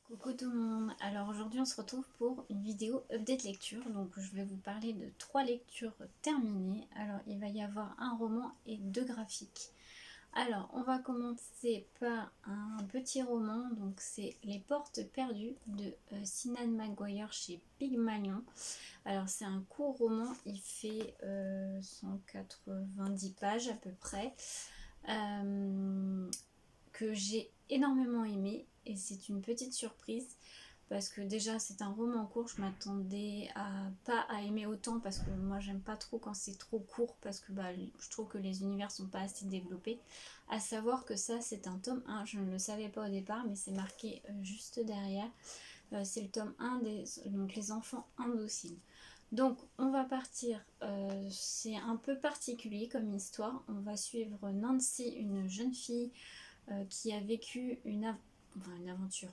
Coucou tout le monde, alors aujourd'hui on se retrouve pour une vidéo update lecture, donc je vais vous parler de 3 lectures terminées. Alors il va y avoir un roman et 2 graphiques. Alors on va commencer par un petit roman, donc c'est Les Portes Perdues de Sinan Maguire chez Pygmalion. Alors c'est un court roman, il fait 190 pages à peu près, que j'ai énormément aimé et c'est une petite surprise parce que déjà c'est un roman court, je m'attendais pas à aimer autant parce que moi j'aime pas trop quand c'est trop court parce que je trouve que les univers sont pas assez développés. À savoir que ça c'est un tome 1, je ne le savais pas au départ mais c'est marqué juste derrière. C'est le tome 1 donc les enfants indociles. Donc on va partir, c'est un peu particulier comme histoire, on va suivre Nancy, une jeune fille qui a vécu une aventure,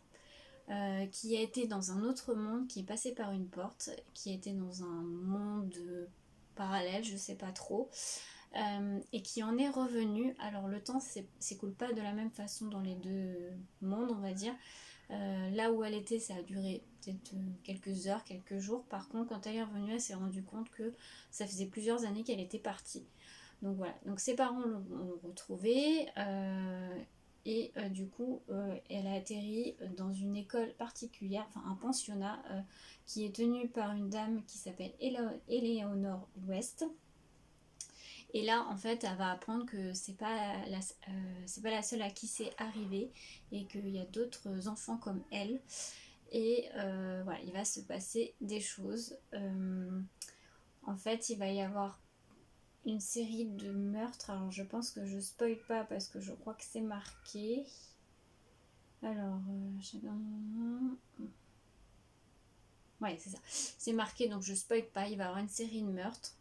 qui a été dans un autre monde, qui est passé par une porte, qui a été dans un monde parallèle, je sais pas trop, et qui en est revenu. Alors le temps s'écoule pas de la même façon dans les deux mondes, on va dire. Là où elle était, ça a duré peut-être quelques heures, quelques jours. Par contre, quand elle est revenue, elle s'est rendue compte que ça faisait plusieurs années qu'elle était partie. Donc voilà, donc ses parents l'ont retrouvée, et du coup elle a atterri dans une école particulière, enfin un pensionnat qui est tenu par une dame qui s'appelle Eleanor West. Et là en fait elle va apprendre que c'est pas la seule à qui c'est arrivé et qu'il y a d'autres enfants comme elle. Et voilà, il va se passer des choses. En fait il va y avoir une série de meurtres. Alors je pense que je spoil pas parce que je crois que c'est marqué. Alors, ouais, c'est ça. C'est marqué, donc je spoil pas. Il va y avoir une série de meurtres.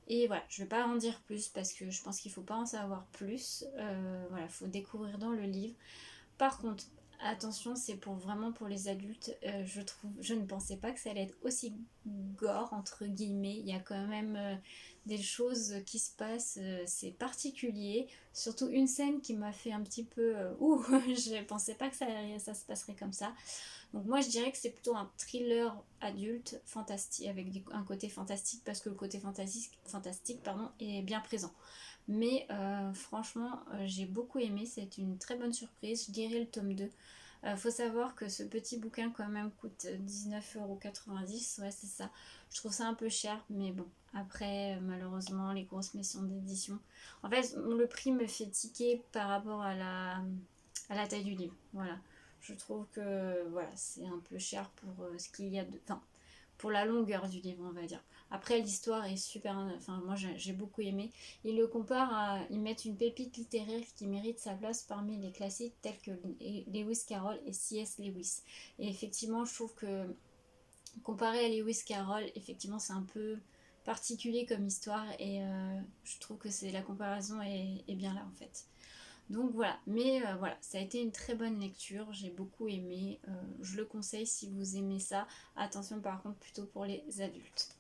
Et voilà, je vais pas en dire plus parce que je pense qu'il faut pas en savoir plus. Voilà, faut découvrir dans le livre. Par contre, attention, c'est vraiment pour les adultes. Je ne pensais pas que ça allait être aussi gore entre guillemets. Il y a quand même des choses qui se passent, c'est particulier. Surtout une scène qui m'a fait un petit peu ouh, je pensais pas que ça se passerait comme ça. Donc moi je dirais que c'est plutôt un thriller adulte fantastique avec un côté fantastique parce que le côté fantastique pardon, est bien présent. Mais franchement, j'ai beaucoup aimé, c'est une très bonne surprise. Je dirais le tome 2. Faut savoir que ce petit bouquin quand même coûte 19,90 €, ouais c'est ça. Je trouve ça un peu cher, mais bon, après malheureusement les grosses maisons d'édition. En fait, le prix me fait tiquer par rapport à la taille du livre. Voilà. Je trouve que voilà, c'est un peu cher pour ce qu'il y a de. Enfin, pour la longueur du livre, on va dire. Après, l'histoire est super. Enfin, moi, j'ai beaucoup aimé. Ils le comparent à. Ils mettent une pépite littéraire qui mérite sa place parmi les classiques tels que Lewis Carroll et C.S. Lewis. Et effectivement, je trouve que comparé à Lewis Carroll, effectivement, c'est un peu particulier comme histoire. Et je trouve que la comparaison est bien là, en fait. Donc voilà, mais voilà, ça a été une très bonne lecture, j'ai beaucoup aimé, je le conseille si vous aimez ça. Attention par contre plutôt pour les adultes.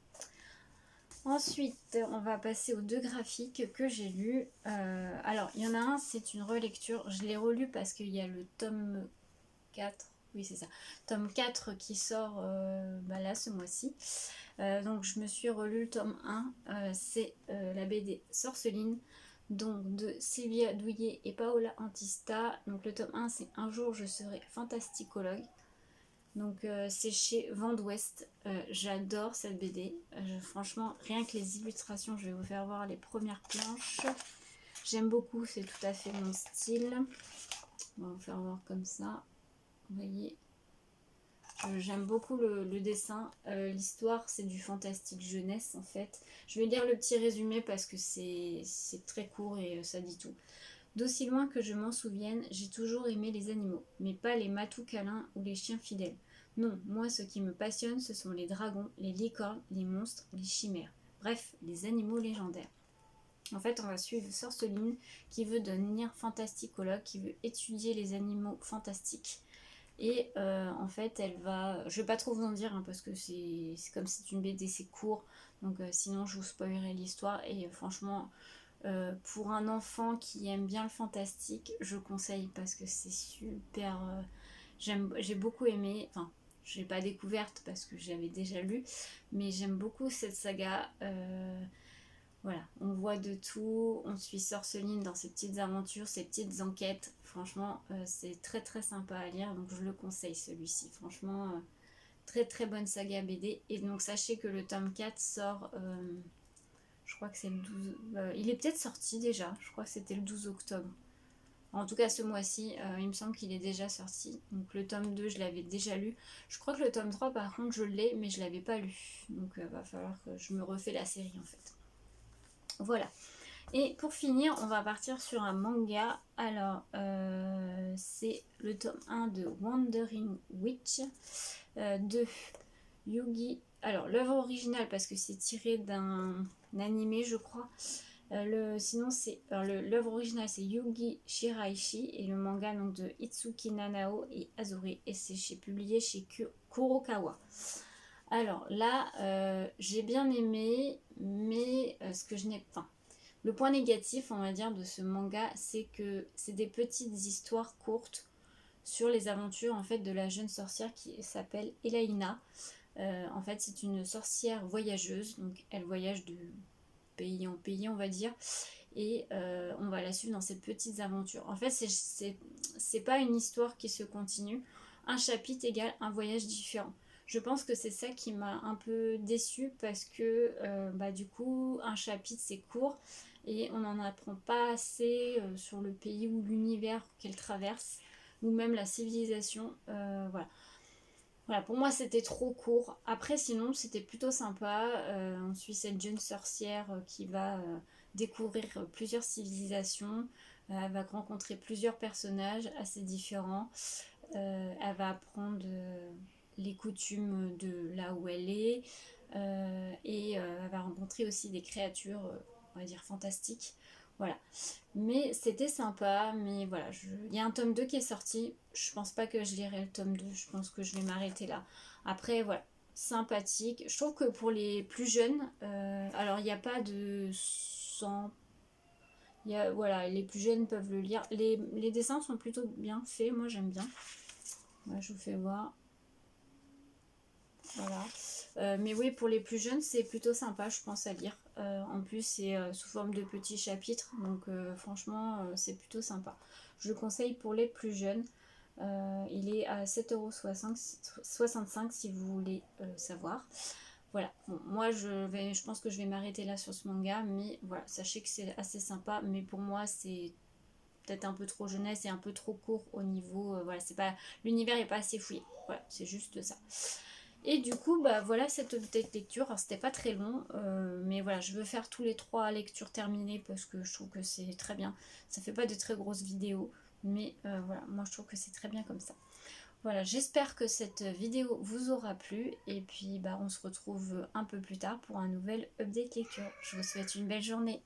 Ensuite, on va passer aux 2 graphiques que j'ai lus. Alors, il y en a un, c'est une relecture, je l'ai relu parce qu'il y a le tome 4, oui c'est ça, tome 4 qui sort là ce mois-ci. Donc je me suis relu le tome 1, c'est la BD Sorceline, donc de Sylvia Douillet et Paola Antista. Donc le tome 1 c'est Un jour je serai fantasticologue. Donc c'est chez Vent d'Ouest. J'adore cette BD. Franchement, rien que les illustrations, je vais vous faire voir les premières planches. J'aime beaucoup, c'est tout à fait mon style. On va vous faire voir comme ça. Vous voyez, j'aime beaucoup le dessin. L'histoire, c'est du fantastique jeunesse en fait. Je vais lire le petit résumé parce que c'est très court et ça dit tout. D'aussi loin que je m'en souvienne, j'ai toujours aimé les animaux, mais pas les matous câlins ou les chiens fidèles. Non, moi ce qui me passionne, ce sont les dragons, les licornes, les monstres, les chimères. Bref, les animaux légendaires. En fait, on va suivre Sorceline qui veut devenir fantasticologue, qui veut étudier les animaux fantastiques. Et en fait, elle va. Je vais pas trop vous en dire hein, parce que c'est comme c'est une BD, c'est court. Donc sinon, je vous spoilerai l'histoire. Et franchement, pour un enfant qui aime bien le fantastique, je conseille parce que c'est super. J'ai beaucoup aimé, enfin je l'ai pas découverte parce que j'avais déjà lu, mais j'aime beaucoup cette saga. Voilà, on voit de tout, on suit Sorceline dans ses petites aventures, ses petites enquêtes. Franchement, c'est très très sympa à lire, donc je le conseille celui-ci. Franchement, très très bonne saga BD. Et donc sachez que le tome 4 sort, je crois que c'est le 12... il est peut-être sorti déjà, je crois que c'était le 12 octobre. En tout cas ce mois-ci, il me semble qu'il est déjà sorti. Donc le tome 2, je l'avais déjà lu. Je crois que le tome 3, par contre, je l'ai, mais je l'avais pas lu. Donc va falloir que je me refais la série en fait. Voilà. Et pour finir, on va partir sur un manga. Alors, c'est le tome 1 de Wandering Witch de Yugi. Alors, l'œuvre originale, parce que c'est tiré d'un animé, je crois. Sinon, c'est l'œuvre originale, c'est Yugi Shiraishi et le manga donc de Itsuki Nanao et Azuri. Et c'est publié chez Kurokawa. Alors là, j'ai bien aimé, mais ce que je n'ai pas. Le point négatif, on va dire, de ce manga, c'est que c'est des petites histoires courtes sur les aventures en fait de la jeune sorcière qui s'appelle Elaina. En fait, c'est une sorcière voyageuse, donc elle voyage de pays en pays, on va dire, et on va la suivre dans ces petites aventures. En fait, c'est pas une histoire qui se continue. Un chapitre égale un voyage différent. Je pense que c'est ça qui m'a un peu déçue parce que du coup, un chapitre c'est court et on n'en apprend pas assez sur le pays ou l'univers qu'elle traverse ou même la civilisation. Voilà. Voilà, pour moi c'était trop court. Après sinon c'était plutôt sympa. On suit cette jeune sorcière qui va découvrir plusieurs civilisations. Elle va rencontrer plusieurs personnages assez différents. Elle va apprendre les coutumes de là où elle est. Et elle va rencontrer aussi des créatures, on va dire, fantastiques. Voilà. Mais c'était sympa, mais voilà, il y a un tome 2 qui est sorti. Je pense pas que je lirai le tome 2, je pense que je vais m'arrêter là. Après, voilà, sympathique. Je trouve que pour les plus jeunes, alors il n'y a pas de sang. Voilà, les plus jeunes peuvent le lire. Les dessins sont plutôt bien faits, moi j'aime bien. Moi, je vous fais voir. Voilà. Mais oui, pour les plus jeunes, c'est plutôt sympa, je pense, à lire. En plus, c'est sous forme de petits chapitres, donc franchement, c'est plutôt sympa. Je le conseille pour les plus jeunes. Il est à 7,65 € si vous voulez savoir. Voilà, bon, moi je pense que je vais m'arrêter là sur ce manga, mais voilà, sachez que c'est assez sympa, mais pour moi c'est peut-être un peu trop jeunesse et un peu trop court au niveau, voilà, c'est pas, l'univers est pas assez fouillé, voilà, c'est juste ça. Et du coup, bah voilà cette petite lecture. Alors, c'était pas très long, mais voilà, je veux faire tous les 3 lectures terminées parce que je trouve que c'est très bien. Ça fait pas de très grosses vidéos, mais voilà, moi je trouve que c'est très bien comme ça. Voilà, j'espère que cette vidéo vous aura plu et puis bah on se retrouve un peu plus tard pour un nouvel update lecture. Je vous souhaite une belle journée.